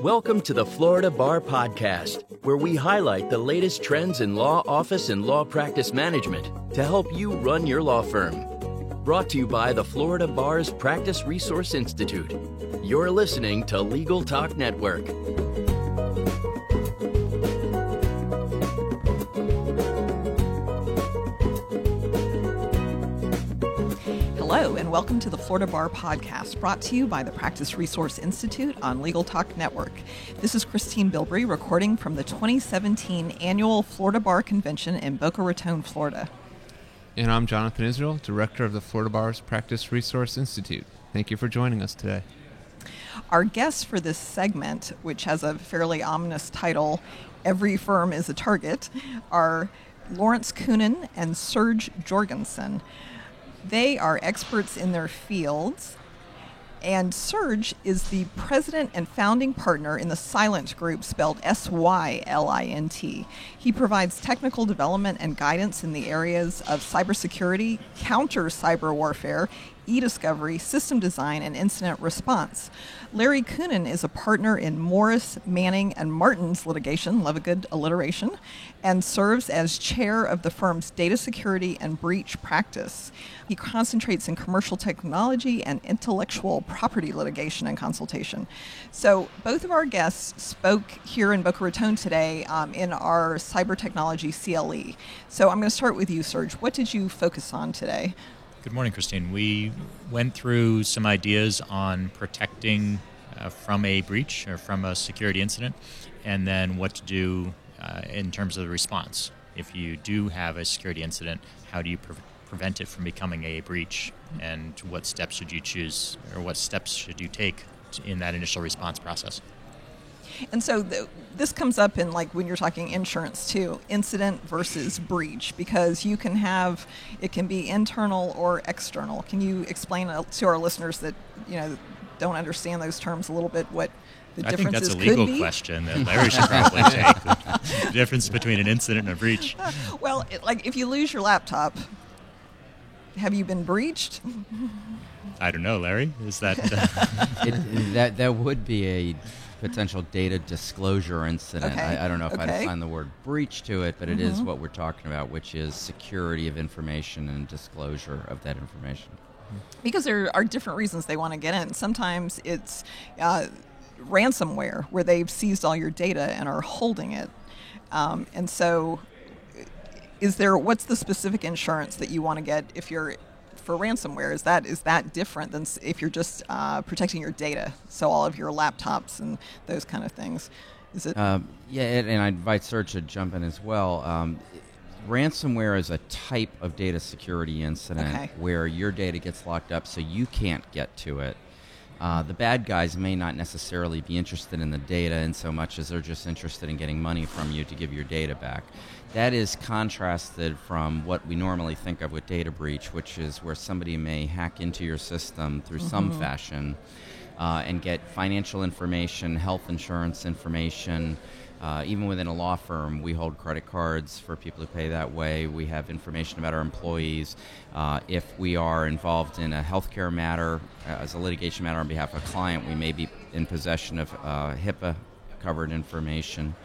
Welcome to the Florida Bar Podcast, where we highlight the latest trends in law office and law practice management to help you run your law firm. Brought to you by the Florida Bar's Practice Resource Institute. You're listening to Legal Talk Network. Hello, and welcome to the Florida Bar Podcast, brought to you by the Practice Resource Institute on Legal Talk Network. This is Christine Bilbrey, recording from the 2017 Annual Florida Bar Convention in Boca Raton, Florida. And I'm Jonathan Israel, Director of the Florida Bar's Practice Resource Institute. Thank you for joining us today. Our guests for this segment, which has a fairly ominous title, Every Firm is a Target, are Lawrence Kunin and Serge Jorgensen. They are experts in their fields, and Serge is the president and founding partner in the Cylint Group, spelled Sylint. He provides technical development and guidance in the areas of cybersecurity, counter-cyber warfare, e-discovery, system design, and incident response. Larry Kunin is a partner in Morris, Manning, and Martin's litigation, love a good alliteration, and serves as chair of the firm's data security and breach practice. He concentrates in commercial technology and intellectual property litigation and consultation. So both of our guests spoke here in Boca Raton today in our cyber technology CLE. So I'm going to start with you, Serge. What did you focus on today? Good morning, Christine. We went through some ideas on protecting from a breach or from a security incident, and then what to do in terms of the response. If you do have a security incident, how do you prevent it from becoming a breach, and what steps should you choose, or what steps should you take in that initial response process? And so this comes up in, like, when you're talking insurance too, incident versus breach, because you can have, it can be internal or external. Can you explain to our listeners that, don't understand those terms a little bit, what the differences could be? I think that's a legal question that Larry should probably take. The difference between an incident and a breach. Well, if you lose your laptop, have you been breached? I don't know, Larry. Is that... that would be a potential data disclosure incident. Okay. I don't know if I'd assign the word breach to it, but it is what we're talking about, which is security of information and disclosure of that information. Because there are different reasons they want to get in. Sometimes it's ransomware, where they've seized all your data and are holding it. And so what's the specific insurance that you want to get if you're for ransomware? Is that different than if you're just protecting your data, so all of your laptops and those kind of things? Is it? And I invite Serge to jump in as well. Ransomware is a type of data security incident where your data gets locked up so you can't get to it. The bad guys may not necessarily be interested in the data in so much as they're just interested in getting money from you to give your data back. That is contrasted from what we normally think of with data breach, which is where somebody may hack into your system through some fashion and get financial information, health insurance information. Even within a law firm, we hold credit cards for people who pay that way. We have information about our employees. If we are involved in a healthcare matter, as a litigation matter on behalf of a client, we may be in possession of HIPAA-covered information.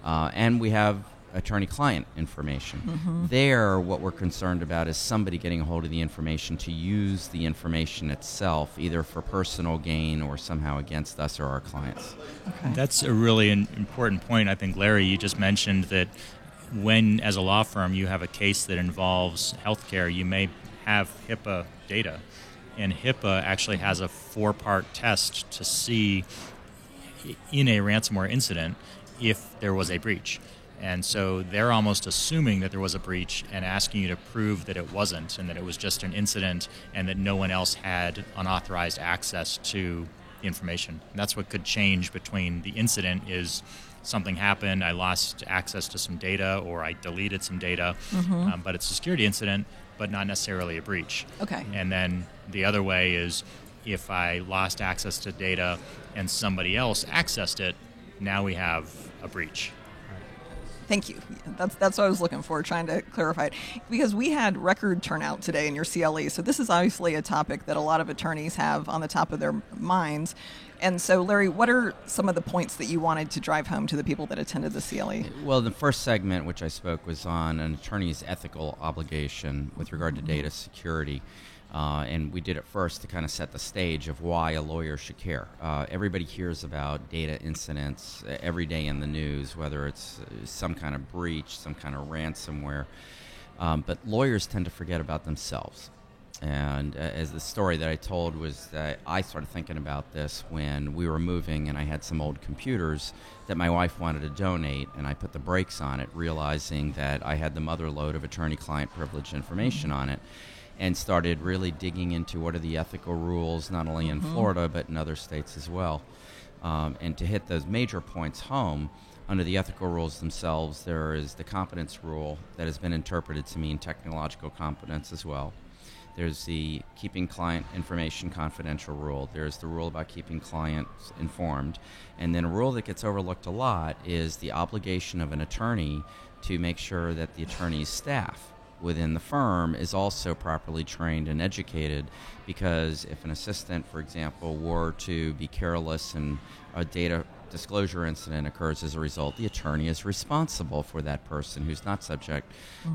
And we have attorney-client information. There, what we're concerned about is somebody getting a hold of the information to use the information itself, either for personal gain or somehow against us or our clients. Okay. That's a really important point. I think, Larry, you just mentioned that when, as a law firm, you have a case that involves healthcare, you may have HIPAA data. And HIPAA actually has a 4-part test to see in a ransomware incident if there was a breach. And so they're almost assuming that there was a breach and asking you to prove that it wasn't, and that it was just an incident and that no one else had unauthorized access to the information. And that's what could change between the incident is something happened, I lost access to some data, or I deleted some data, but it's a security incident, but not necessarily a breach. Okay. And then the other way is if I lost access to data and somebody else accessed it, now we have a breach. Thank you. That's what I was looking for, trying to clarify it. Because we had record turnout today in your CLE, so this is obviously a topic that a lot of attorneys have on the top of their minds. And so, Larry, what are some of the points that you wanted to drive home to the people that attended the CLE? Well, the first segment, which I spoke, was on an attorney's ethical obligation with regard to data security. And we did it first to kind of set the stage of why a lawyer should care. Everybody hears about data incidents every day in the news, whether it's some kind of breach, some kind of ransomware. But lawyers tend to forget about themselves. And as the story that I told was that I started thinking about this when we were moving and I had some old computers that my wife wanted to donate, and I put the brakes on it, realizing that I had the mother lode of attorney-client privilege information on it, and started really digging into what are the ethical rules, not only in Florida but in other states as well. And to hit those major points home, under the ethical rules themselves, there is the competence rule that has been interpreted to mean technological competence as well. There's the keeping client information confidential rule. There's the rule about keeping clients informed. And then a rule that gets overlooked a lot is the obligation of an attorney to make sure that the attorney's staff within the firm is also properly trained and educated, because if an assistant, for example, were to be careless and a data disclosure incident occurs as a result, the attorney is responsible for that person who's not subject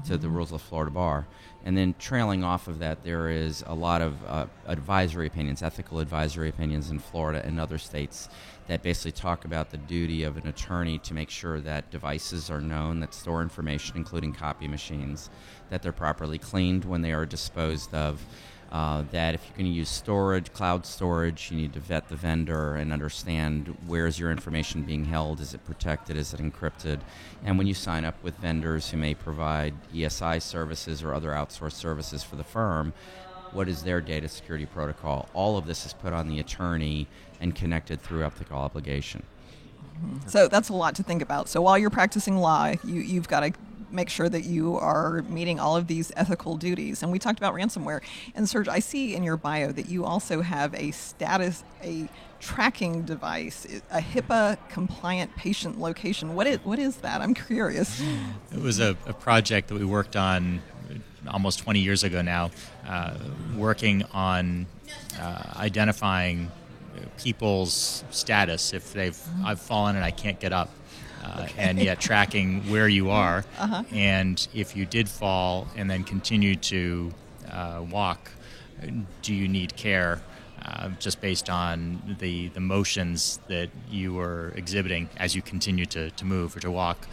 to the rules of Florida Bar. And then trailing off of that, there is a lot of advisory opinions, ethical advisory opinions in Florida and other states that basically talk about the duty of an attorney to make sure that devices are known that store information, including copy machines, that they're properly cleaned when they are disposed of, that if you're going to use storage, cloud storage, you need to vet the vendor and understand where is your information being held, is it protected, is it encrypted, and when you sign up with vendors who may provide ESI services or other outsourced services for the firm, what is their data security protocol? All of this is put on the attorney and connected through ethical obligation. So that's a lot to think about. So while you're practicing law, you've got to make sure that you are meeting all of these ethical duties. And we talked about ransomware. And Serge, I see in your bio that you also have a tracking device, a HIPAA compliant patient location. What is that? I'm curious. It was a project that we worked on almost 20 years ago now, working on identifying people's status if I've fallen and I can't get up. And yet tracking where you are, and if you did fall and then continue to walk, do you need care, just based on the motions that you were exhibiting as you continue to move or to walk,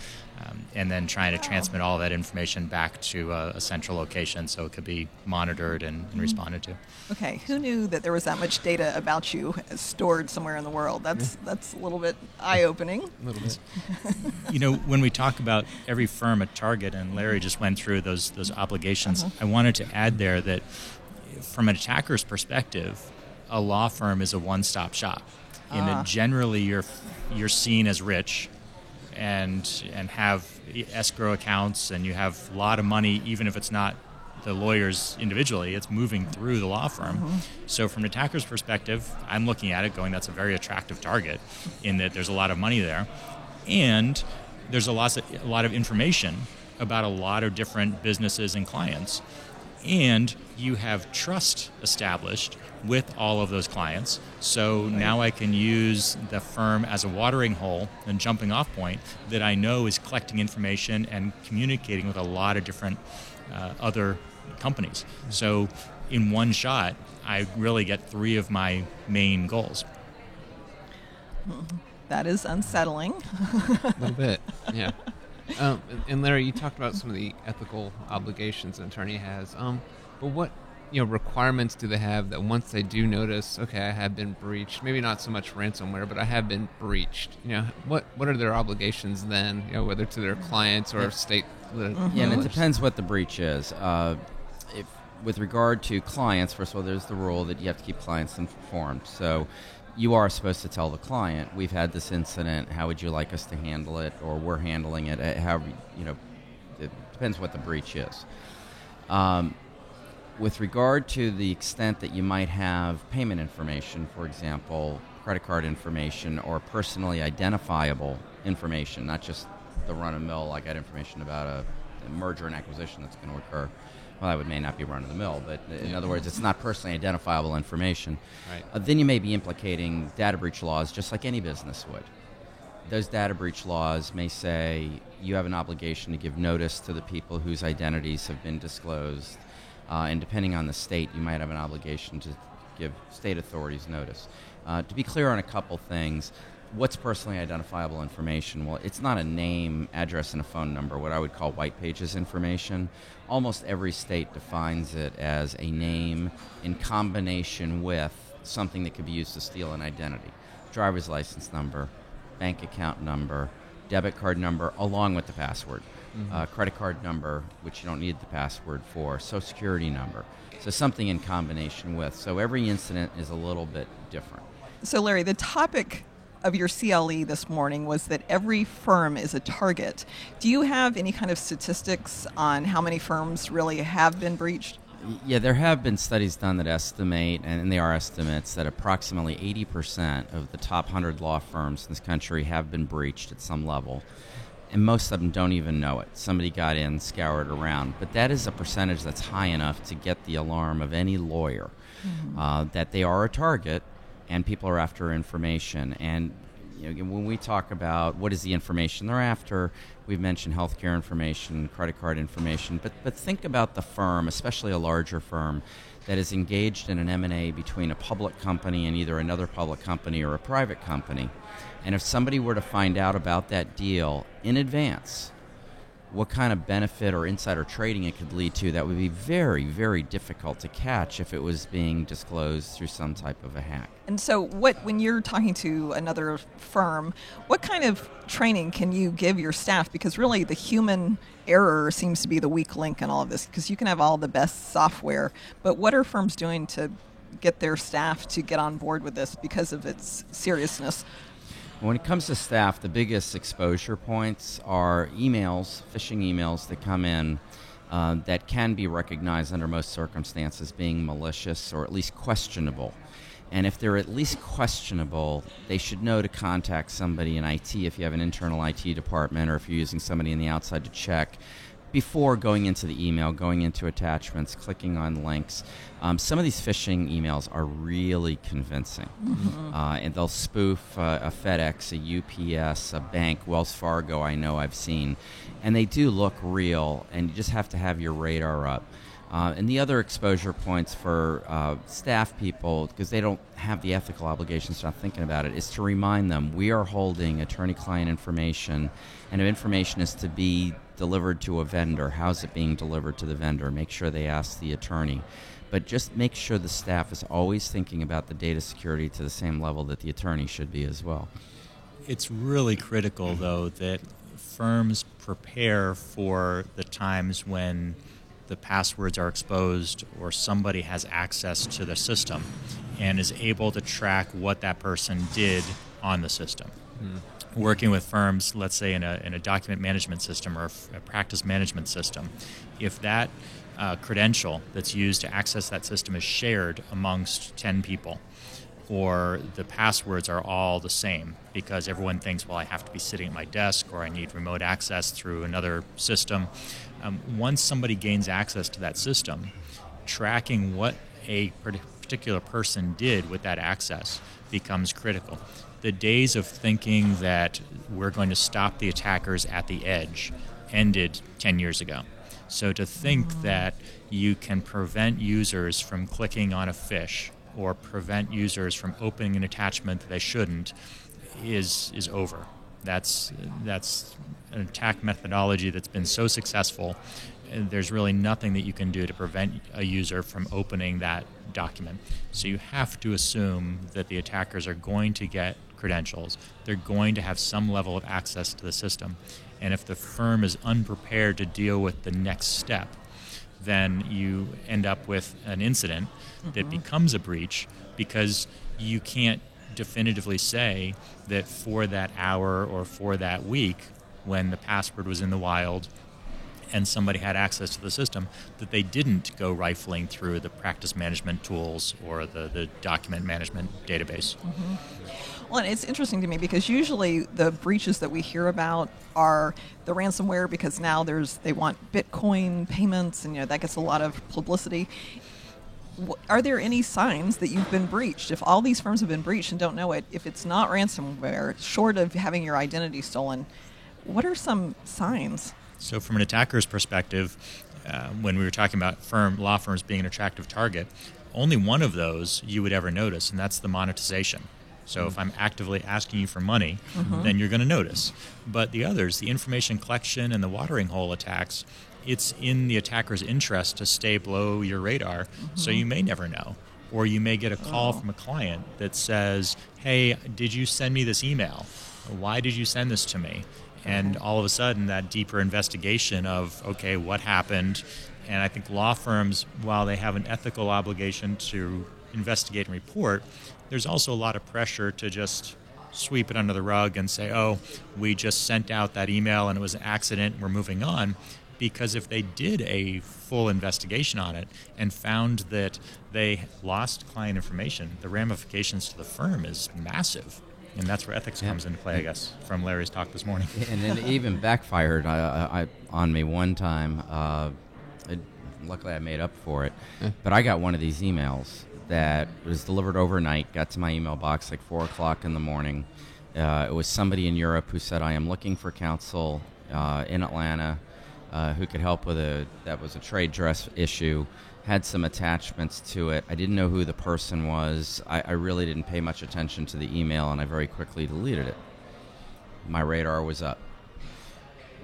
and then trying to transmit all that information back to a central location so it could be monitored and responded to. Okay, who knew that there was that much data about you stored somewhere in the world? That's a little bit eye-opening. A little bit. You know, when we talk about every firm at Target, and Larry just went through those obligations, I wanted to add there that from an attacker's perspective, a law firm is a one-stop shop. In that generally you're seen as rich and have escrow accounts, and you have a lot of money, even if it's not the lawyers individually, it's moving through the law firm. So from an attacker's perspective, I'm looking at it going, that's a very attractive target in that there's a lot of money there. And there's a lot of information about a lot of different businesses and clients. And you have trust established with all of those clients. So now I can use the firm as a watering hole and jumping off point that I know is collecting information and communicating with a lot of different other companies. So in one shot, I really get 3 of my main goals. That is unsettling. A little bit, yeah. And Larry, you talked about some of the ethical obligations an attorney has. But what requirements do they have that once they do notice, okay, I have been breached, maybe not so much ransomware, but I have been breached, what are their obligations then, whether to their clients or state? Yeah, and it depends what the breach is. With regard to clients, first of all, there's the rule that you have to keep clients informed. So you are supposed to tell the client, we've had this incident, how would you like us to handle it, or we're handling it, however, it depends what the breach is. With regard to the extent that you might have payment information, for example, credit card information or personally identifiable information, not just the run-of-the-mill. I got information about a merger and acquisition that's going to occur. Well, that may not be run-of-the-mill, but in other words, it's not personally identifiable information. Right. Then you may be implicating data breach laws just like any business would. Those data breach laws may say you have an obligation to give notice to the people whose identities have been disclosed, and depending on the state, you might have an obligation to give state authorities notice. To be clear on a couple things, what's personally identifiable information? Well, it's not a name, address, and a phone number, what I would call white pages information. Almost every state defines it as a name in combination with something that could be used to steal an identity. Driver's license number, bank account number, debit card number, along with the password. Credit card number, which you don't need the password for, Social Security number. So something in combination with. So every incident is a little bit different. So Larry, the topic of your CLE this morning was that every firm is a target. Do you have any kind of statistics on how many firms really have been breached? Yeah, there have been studies done that estimate, and they are estimates, that approximately 80% of the top 100 law firms in this country have been breached at some level. And most of them don't even know it. Somebody got in, scoured around. But that is a percentage that's high enough to get the alarm of any lawyer that they are a target and people are after information. And when we talk about what is the information they're after, we've mentioned healthcare information, credit card information. But think about the firm, especially a larger firm, that is engaged in an M&A between a public company and either another public company or a private company. And if somebody were to find out about that deal in advance, what kind of benefit or insider trading it could lead to, that would be very, very difficult to catch if it was being disclosed through some type of a hack. And so when you're talking to another firm, what kind of training can you give your staff? Because really the human error seems to be the weak link in all of this, because you can have all the best software, but what are firms doing to get their staff to get on board with this because of its seriousness? When it comes to staff, the biggest exposure points are emails, phishing emails that come in that can be recognized under most circumstances being malicious or at least questionable. And if they're at least questionable, they should know to contact somebody in IT if you have an internal IT department, or if you're using somebody on the outside to check, before going into the email, going into attachments, clicking on links. Some of these phishing emails are really convincing. And they'll spoof a FedEx, a UPS, a bank, Wells Fargo, I know I've seen. And they do look real, and you just have to have your radar up. And the other exposure points for staff people, because they don't have the ethical obligations to not thinking about it, is to remind them we are holding attorney-client information, and if information is to be delivered to a vendor, how's it being delivered to the vendor? Make sure they ask the attorney. But just make sure the staff is always thinking about the data security to the same level that the attorney should be as well. It's really critical, though, that firms prepare for the times when the passwords are exposed or somebody has access to the system and is able to track what that person did on the system. Working with firms, let's say in a document management system or a practice management system, if that credential that's used to access that system is shared amongst 10 people, or the passwords are all the same because everyone thinks, well, I have to be sitting at my desk or I need remote access through another system. Once somebody gains access to that system, tracking what a particular person did with that access becomes critical. The days of thinking that we're going to stop the attackers at the edge ended 10 years ago. So to think that you can prevent users from clicking on a fish or prevent users from opening an attachment that they shouldn't is over. That's an attack methodology that's been so successful. There's really nothing that you can do to prevent a user from opening that document. So you have to assume that the attackers are going to get credentials. They're going to have some level of access to the system. And if the firm is unprepared to deal with the next step, then you end up with an incident that becomes a breach because you can't definitively say that for that hour or for that week when the password was in the wild and somebody had access to the system, that they didn't go rifling through the practice management tools or the document management database. Well, and it's interesting to me because usually the breaches that we hear about are the ransomware, because now they want Bitcoin payments, and that gets a lot of publicity. Are there any signs that you've been breached? If all these firms have been breached and don't know it, if it's not ransomware, short of having your identity stolen, what are some signs? So from an attacker's perspective, when we were talking about law firms being an attractive target, only one of those you would ever notice, and that's the monetization. So if I'm actively asking you for money, then you're going to notice. But the others, the information collection and the watering hole attacks, it's in the attacker's interest to stay below your radar, so you may never know. Or you may get a call from a client that says, hey, did you send me this email? Why did you send this to me? And all of a sudden, that deeper investigation of, okay, what happened? And I think law firms, while they have an ethical obligation to investigate and report, there's also a lot of pressure to just sweep it under the rug and say, oh, we just sent out that email and it was an accident, we're moving on. Because if they did a full investigation on it and found that they lost client information, the ramifications to the firm is massive. And that's where ethics comes into play, I guess, from Larry's talk this morning. And it even backfired on me one time. Luckily, I made up for it. But I got one of these emails that was delivered overnight, got to my email box like 4 o'clock in the morning. It was somebody in Europe who said, I am looking for counsel in Atlanta who could help with that was a trade dress issue, had some attachments to it. I didn't know who the person was. I really didn't pay much attention to the email, and I very quickly deleted it. My radar was up.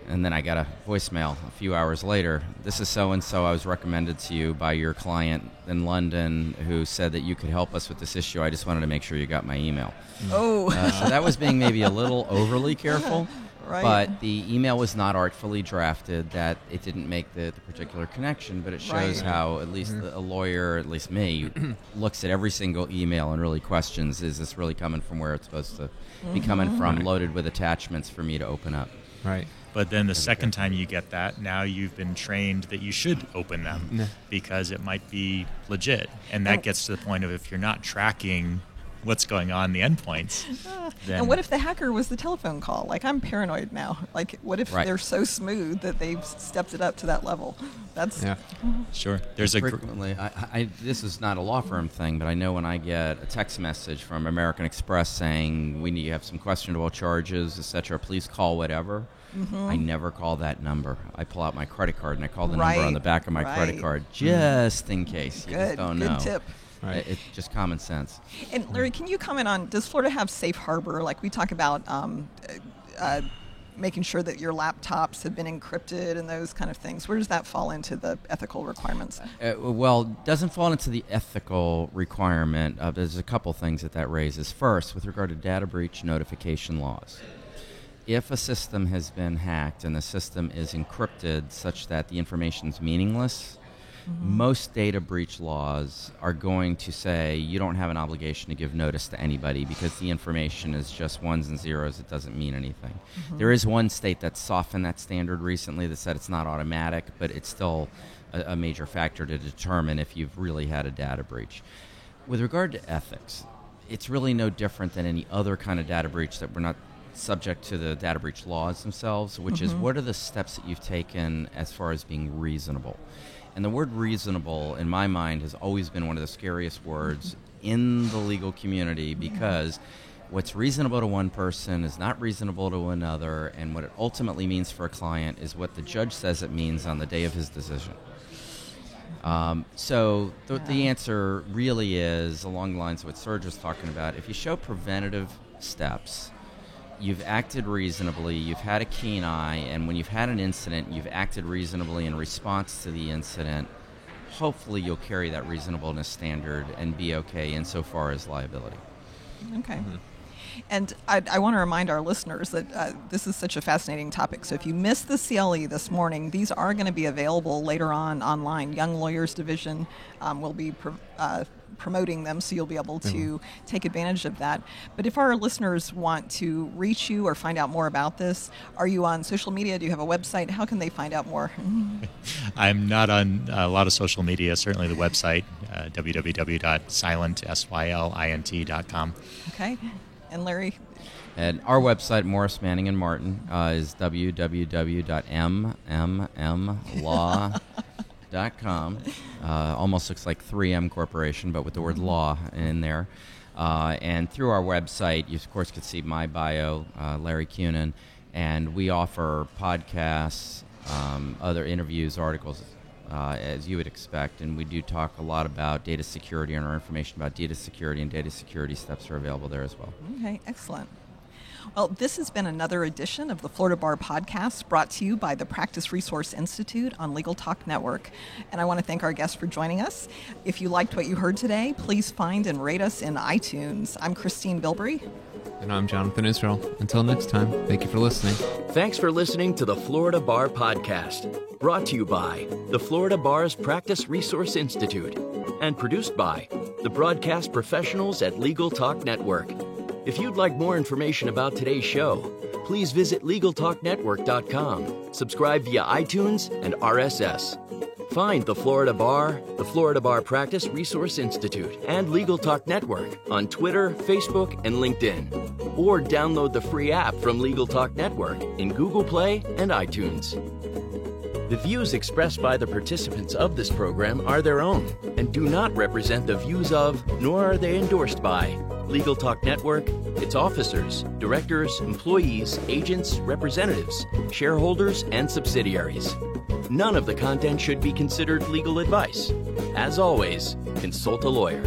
And then I got a voicemail a few hours later. This is so-and-so. I was recommended to you by your client in London who said that you could help us with this issue. I just wanted to make sure you got my email. Oh. So that was being maybe a little overly careful. Right. But the email was not artfully drafted, that it didn't make the particular connection, but it shows how at least a lawyer, at least me, looks at every single email and really questions, is this really coming from where it's supposed to be coming from, loaded with attachments for me to open up. Right. But then the second time you get that, now you've been trained that you should open them because it might be legit. And that gets to the point of if you're not tracking what's going on in the endpoints. And what if the hacker was the telephone call? Like, I'm paranoid now. Like, what if they're so smooth that they've stepped it up to that level? That's sure. There's frequently. This is not a law firm thing, but I know when I get a text message from American Express saying you have some questionable charges, etc., please call whatever. I never call that number. I pull out my credit card and I call the number on the back of my credit card just in case. You just don't know. Good tip. Right. It's just common sense. And Larry, can you comment on, does Florida have safe harbor? Like we talk about making sure that your laptops have been encrypted and those kind of things. Where does that fall into the ethical requirements? Well, it doesn't fall into the ethical requirement. There's a couple things that raises. First, with regard to data breach notification laws. If a system has been hacked and the system is encrypted such that the information is meaningless, most data breach laws are going to say you don't have an obligation to give notice to anybody because the information is just ones and zeros. It doesn't mean anything. There is one state that softened that standard recently that said it's not automatic, but it's still a major factor to determine if you've really had a data breach. With regard to ethics, it's really no different than any other kind of data breach that we're not subject to the data breach laws themselves, which is what are the steps that you've taken as far as being reasonable. And the word reasonable, in my mind, has always been one of the scariest words in the legal community because what's reasonable to one person is not reasonable to another, and what it ultimately means for a client is what the judge says it means on the day of his decision. So the answer really is, along the lines of what Serge was talking about, if you show preventative steps, you've acted reasonably, you've had a keen eye, and when you've had an incident, you've acted reasonably in response to the incident, hopefully you'll carry that reasonableness standard and be okay insofar as liability. Okay. And I want to remind our listeners that this is such a fascinating topic. So if you missed the CLE this morning, these are going to be available later on online. Young Lawyers Division will be promoting them, so you'll be able to take advantage of that. But if our listeners want to reach you or find out more about this, are you on social media? Do you have a website? How can they find out more? I'm not on a lot of social media, certainly the website, www.sylint.com. Okay. And Larry? And our website, Morris, Manning & Martin, is www.mmlaw.com. Almost looks like 3M Corporation, but with the word law in there. And through our website, you, of course, could see my bio, Larry Kunin, and we offer podcasts, other interviews, articles, as you would expect. And we do talk a lot about data security, and our information about data security and data security steps are available there as well. Okay, excellent. Well, this has been another edition of the Florida Bar Podcast, brought to you by the Practice Resource Institute on Legal Talk Network. And I want to thank our guests for joining us. If you liked what you heard today, please find and rate us in iTunes. I'm Christine Bilbrey. And I'm Jonathan Israel. Until next time, thank you for listening. Thanks for listening to the Florida Bar Podcast, brought to you by the Florida Bar's Practice Resource Institute and produced by the broadcast professionals at Legal Talk Network. If you'd like more information about today's show, please visit LegalTalkNetwork.com, subscribe via iTunes and RSS. Find the Florida Bar, the Florida Bar Practice Resource Institute, and Legal Talk Network on Twitter, Facebook, and LinkedIn. Or download the free app from Legal Talk Network in Google Play and iTunes. The views expressed by the participants of this program are their own and do not represent the views of, nor are they endorsed by, Legal Talk Network, its officers, directors, employees, agents, representatives, shareholders, and subsidiaries. None of the content should be considered legal advice. As always, consult a lawyer.